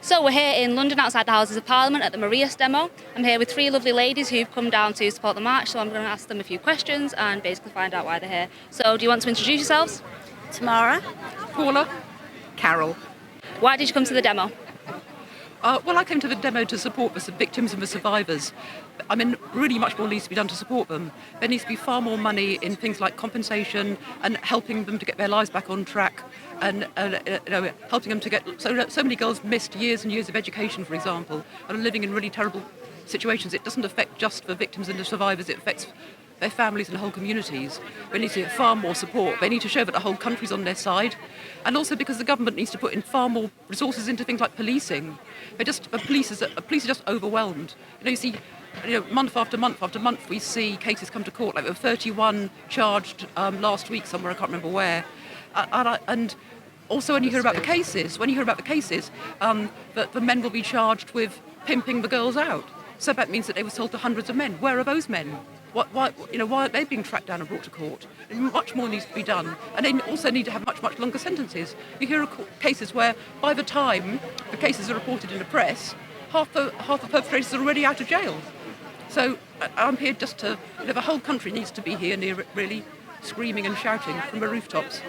So we're here in London outside the Houses of Parliament at the Marias demo. I'm here with three lovely ladies who've come down to support the march, so I'm going to ask them a few questions and basically find out why they're here. So do you want to introduce yourselves? Tamara. Paula. Carol. Why did you come to the demo? Well, I came to the demo to support the victims and the survivors. I mean, really much more needs to be done to support them. There needs to be far more money in things like compensation and helping them to get their lives back on track, and helping them to get... So many girls missed years and years of education, for example, and are living in really terrible situations. It doesn't affect just the victims and the survivors, it affects their families and whole communities. They need to get far more support. They need to show that the whole country's on their side. And also because the government needs to put in far more resources into things like policing. Police are just overwhelmed. You see, month after month after month, we see cases come to court. Like there were 31 charged last week somewhere, I can't remember where. And also when you hear about the cases, that the men will be charged with pimping the girls out. So that means that they were sold to hundreds of men. Where are those men? Why aren't they being tracked down and brought to court? And much more needs to be done. And they also need to have much longer sentences. You hear of cases where, by the time the cases are reported in the press, half the perpetrators are already out of jail. So I'm here just to... the whole country needs to be here, really screaming and shouting from the rooftops.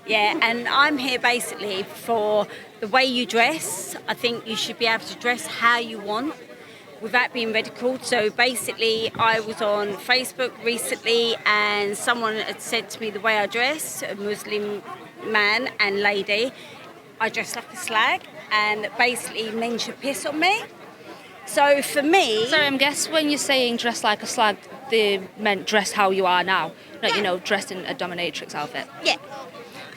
Yeah, and I'm here basically for the way you dress. I think you should be able to dress how you want without being ridiculed. So basically, I was on Facebook recently and someone had said to me the way I dress, a Muslim man and lady, I dress like a slag, and basically men should piss on me. So for me... Sorry, I'm guessing when you're saying dress like a slag, they meant dress how you are now, not, dressed in a dominatrix outfit. Yeah.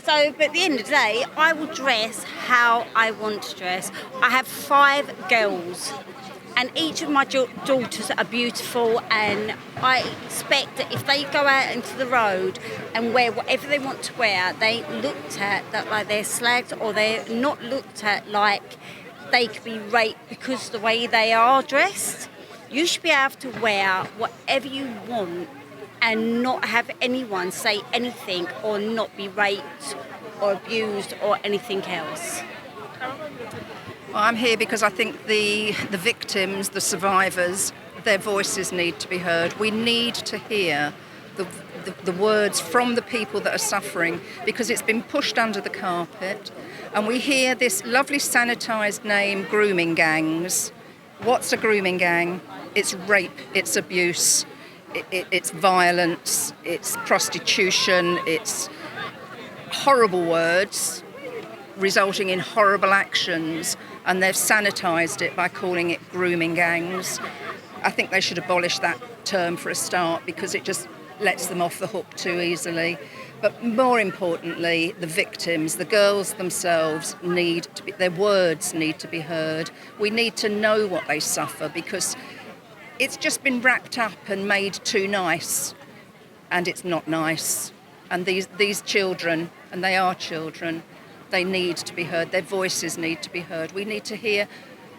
So, but at the end of the day, I will dress how I want to dress. I have 5 girls, and each of my daughters are beautiful, and I expect that if they go out into the road and wear whatever they want to wear, they ain't looked at that like they're slagged, or they're not looked at like they could be raped because of the way they are dressed. You should be able to wear whatever you want and not have anyone say anything or not be raped or abused or anything else. Well, I'm here because I think the victims, the survivors, their voices need to be heard. We need to hear the words from the people that are suffering, because it's been pushed under the carpet, and we hear this lovely sanitised name, grooming gangs. What's a grooming gang? It's rape, it's abuse, it's violence, it's prostitution, it's horrible words resulting in horrible actions, and they've sanitised it by calling it grooming gangs. I think they should abolish that term for a start, because it just lets them off the hook too easily. But more importantly, the victims, the girls themselves, their words need to be heard. We need to know what they suffer, because it's just been wrapped up and made too nice, and it's not nice. And these children, and they are children, they need to be heard. Their voices need to be heard. We need to hear,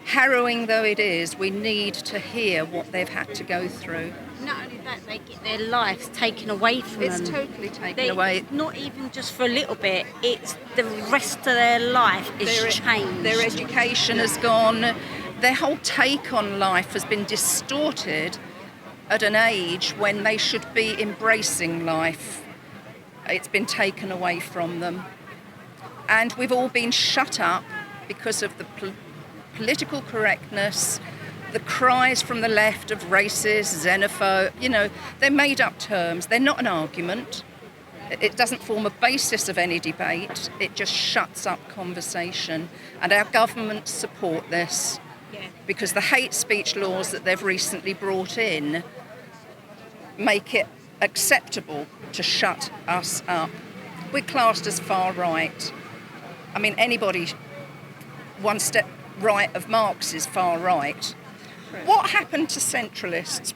harrowing though it is, we need to hear what they've had to go through. Not only that, they get their lives taken away from them. It's totally taken away. Not even just for a little bit, it's the rest of their life is changed. Their education has gone. Their whole take on life has been distorted at an age when they should be embracing life. It's been taken away from them. And we've all been shut up because of the political correctness, the cries from the left of racist, xenophobe. They're made up terms. They're not an argument. It doesn't form a basis of any debate. It just shuts up conversation. And our governments support this, because the hate speech laws that they've recently brought in make it acceptable to shut us up. We're classed as far right. I mean, anybody one step right of Marx is far right. What happened to centralists?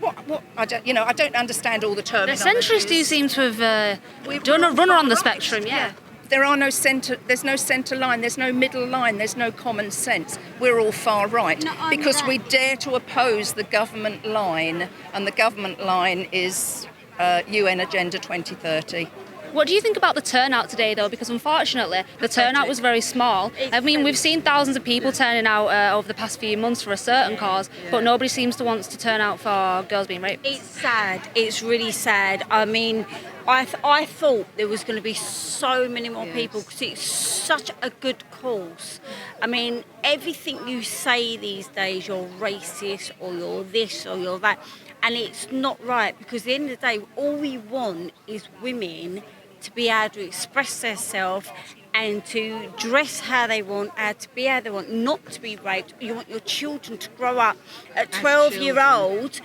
I don't understand all the terminology. The centrists do seem to have done a runner on the spectrum, yeah. There's no centre line, there's no middle line, there's no common sense. We're all far right because we dare to oppose the government line, and the government line is UN Agenda 2030. What do you think about the turnout today, though? Because unfortunately, the turnout was very small. I mean, we've seen thousands of people turning out over the past few months for a certain cause, but nobody seems to want to turn out for girls being raped. It's sad. It's really sad. I mean, I thought there was going to be so many more people because it's such a good cause. I mean, everything you say these days, you're racist or you're this or you're that, and it's not right, because at the end of the day, all we want is women to be able to express themselves and to dress how they want, to be how they want, not to be raped. You want your children to grow up at 12-year-olds,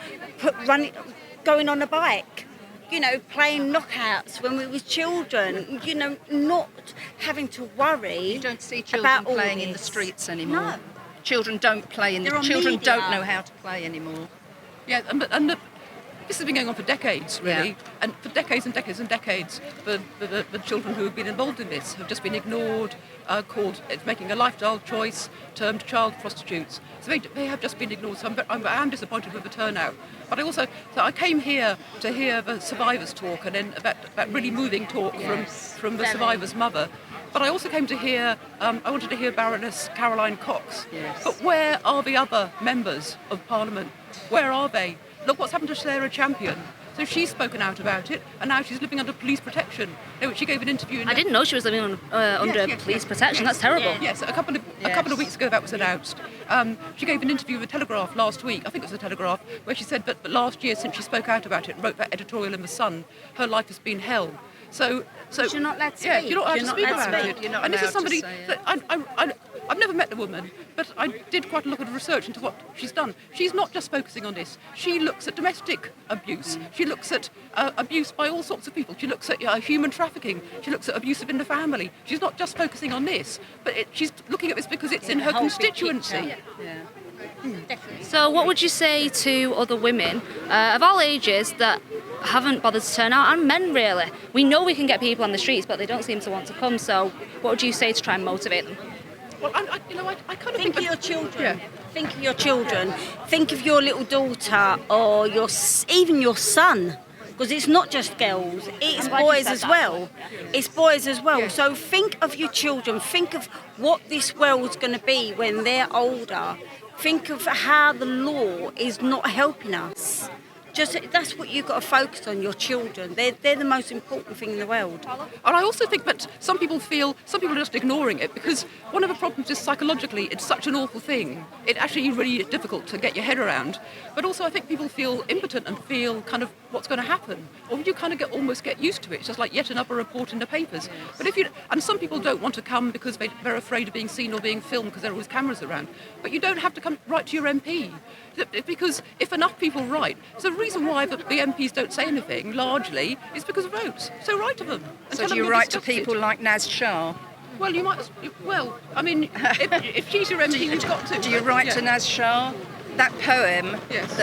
going on a bike, you know, playing knockouts when we were children, you know, not having to worry. You don't see about children all playing in the this. streets anymore. No. Children don't play in They're the on children media. don't know how to play anymore. Yeah, this has been going on for decades, really, and for decades and decades and decades, the children who have been involved in this have just been ignored, called it's making a lifestyle choice, termed child prostitutes. So they have just been ignored. So I am disappointed with the turnout. But I came here to hear the survivors talk, and then that really moving talk from the survivor's mother. But I also came to hear, I wanted to hear Baroness Caroline Cox. Yes. But where are the other members of Parliament? Where are they? Look what's happened to Sarah Champion. So she's spoken out about it, and now she's living under police protection. She gave an interview. I didn't know she was living under police protection. That's terrible. Yes, a couple of weeks ago that was announced. She gave an interview with the Telegraph last week. I think it was the Telegraph, where she said that last year, since she spoke out about it and wrote that editorial in the Sun, her life has been hell. So you're not allowed to yeah, speak. you're not allowed You're to not speak allowed to about speak. it. You're not And this is allowed to somebody say that I've never met the woman, but I did quite a lot of research into what she's done. She's not just focusing on this. She looks at domestic abuse. She looks at abuse by all sorts of people. She looks at human trafficking. She looks at abuse within the family. She's not just focusing on this, but she's looking at this because it's in her whole big constituency. picture. Definitely. So what would you say to other women of all ages that haven't bothered to turn out, and men really? We know we can get people on the streets, but they don't seem to want to come. So what would you say to try and motivate them? Well, I kind of Think think of your children. Yeah. Think of your children. Think of your little daughter or even your son. Because it's not just girls, it's boys as well. It's boys as well. So think of your children. Think of what this world's going to be when they're older. Think of how the law is not helping us. That's what you've got to focus on, your children. They're the most important thing in the world. And I also think that some people are just ignoring it, because one of the problems is psychologically it's such an awful thing. It actually really is difficult to get your head around. But also I think people feel impotent and feel kind of what's going to happen. Or you kind of almost get used to it. It's just like yet another report in the papers. But and some people don't want to come because they're afraid of being seen or being filmed because there are always cameras around. But you don't have to come right to your MP. Because if enough people write, so the reason why the MPs don't say anything, largely, is because of votes. So write to them. And So tell do them you you're write to disgusted. people like Naz Shah? Well, you might. Well, I mean, if she's your MP, you've got to. Do you write to Naz Shah? That poem Yes.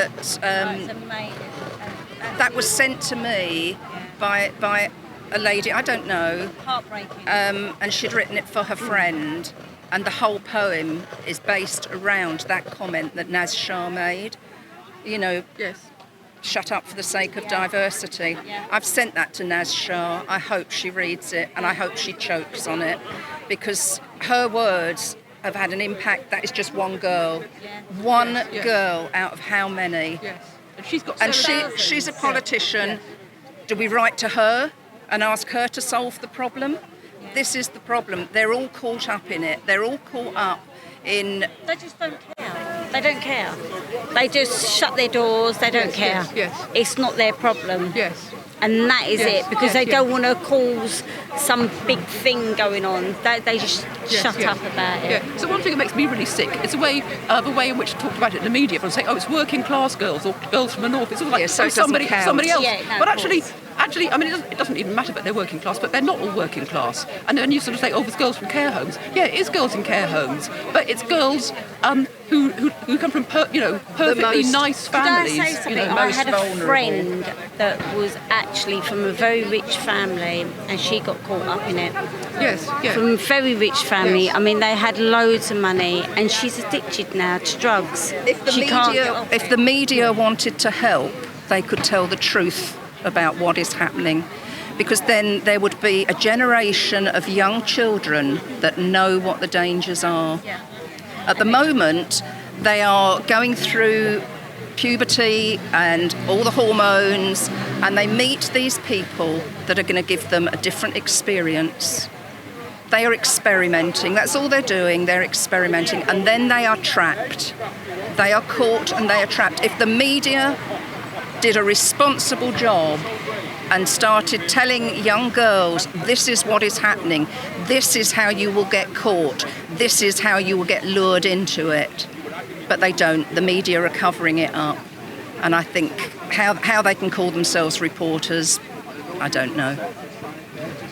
that was sent to me by a lady I don't know, Heartbreaking. and she'd written it for her friend, and the whole poem is based around that comment that Naz Shah made. You know, Yes. shut up for the sake of diversity. I've sent that to Naz Shah. I hope she reads it, and I hope she chokes on it, because her words have had an impact. That is just one girl. One Yes. girl out of how many? Yes. And she's got. And Sarah- she's a politician. Do we write to her and ask her to solve the problem? This is the problem. They're all caught up in it. They're all caught up in... They just don't care. They don't care. They just shut their doors. They don't care. yes. It's not their problem. Yes. And that is Yes, it, because yes, they yes. don't want to cause some big thing going on. They just shut up about it. Yeah. So one thing that makes me really sick is the way in which talked about it in the media. Everyone's saying, "Oh, it's working class girls or girls from the north." It's all like Yeah, so it doesn't somebody count. else. Yeah, no, But of actually, course. I mean, it doesn't even matter that they're working class, but they're not all working class. And then you sort of say, "Oh, there's girls from care homes." Yeah, it is girls in care homes, but it's girls who come from perfectly most- nice Could I families. say something? I most had a vulnerable. friend that was actually from a very rich family, and she got caught up in it. Yes. Yeah. From a very rich family. Yes. I mean, they had loads of money, and she's addicted now to drugs. If the media wanted to help, they could tell the truth about what is happening. because then there would be a generation of young children that know what the dangers are. At the moment, they are going through puberty and all the hormones, and they meet these people that are going to give them a different experience. They are experimenting, that's all they're doing, they're experimenting, and then they are trapped. They are caught and they are trapped. If the media did a responsible job and started telling young girls, this is what is happening, this is how you will get caught, this is how you will get lured into it. But they don't. The media are covering it up. And I think how they can call themselves reporters, I don't know.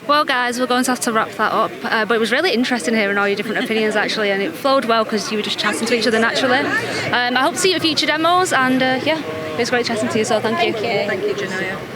Well, guys, we're going to have to wrap that up. But it was really interesting hearing all your different opinions, actually, and it flowed well because you were just chatting to each other naturally. I hope to see you at future demos, and yeah, it was great chatting to you, so thank you. Thank you, JONAYA.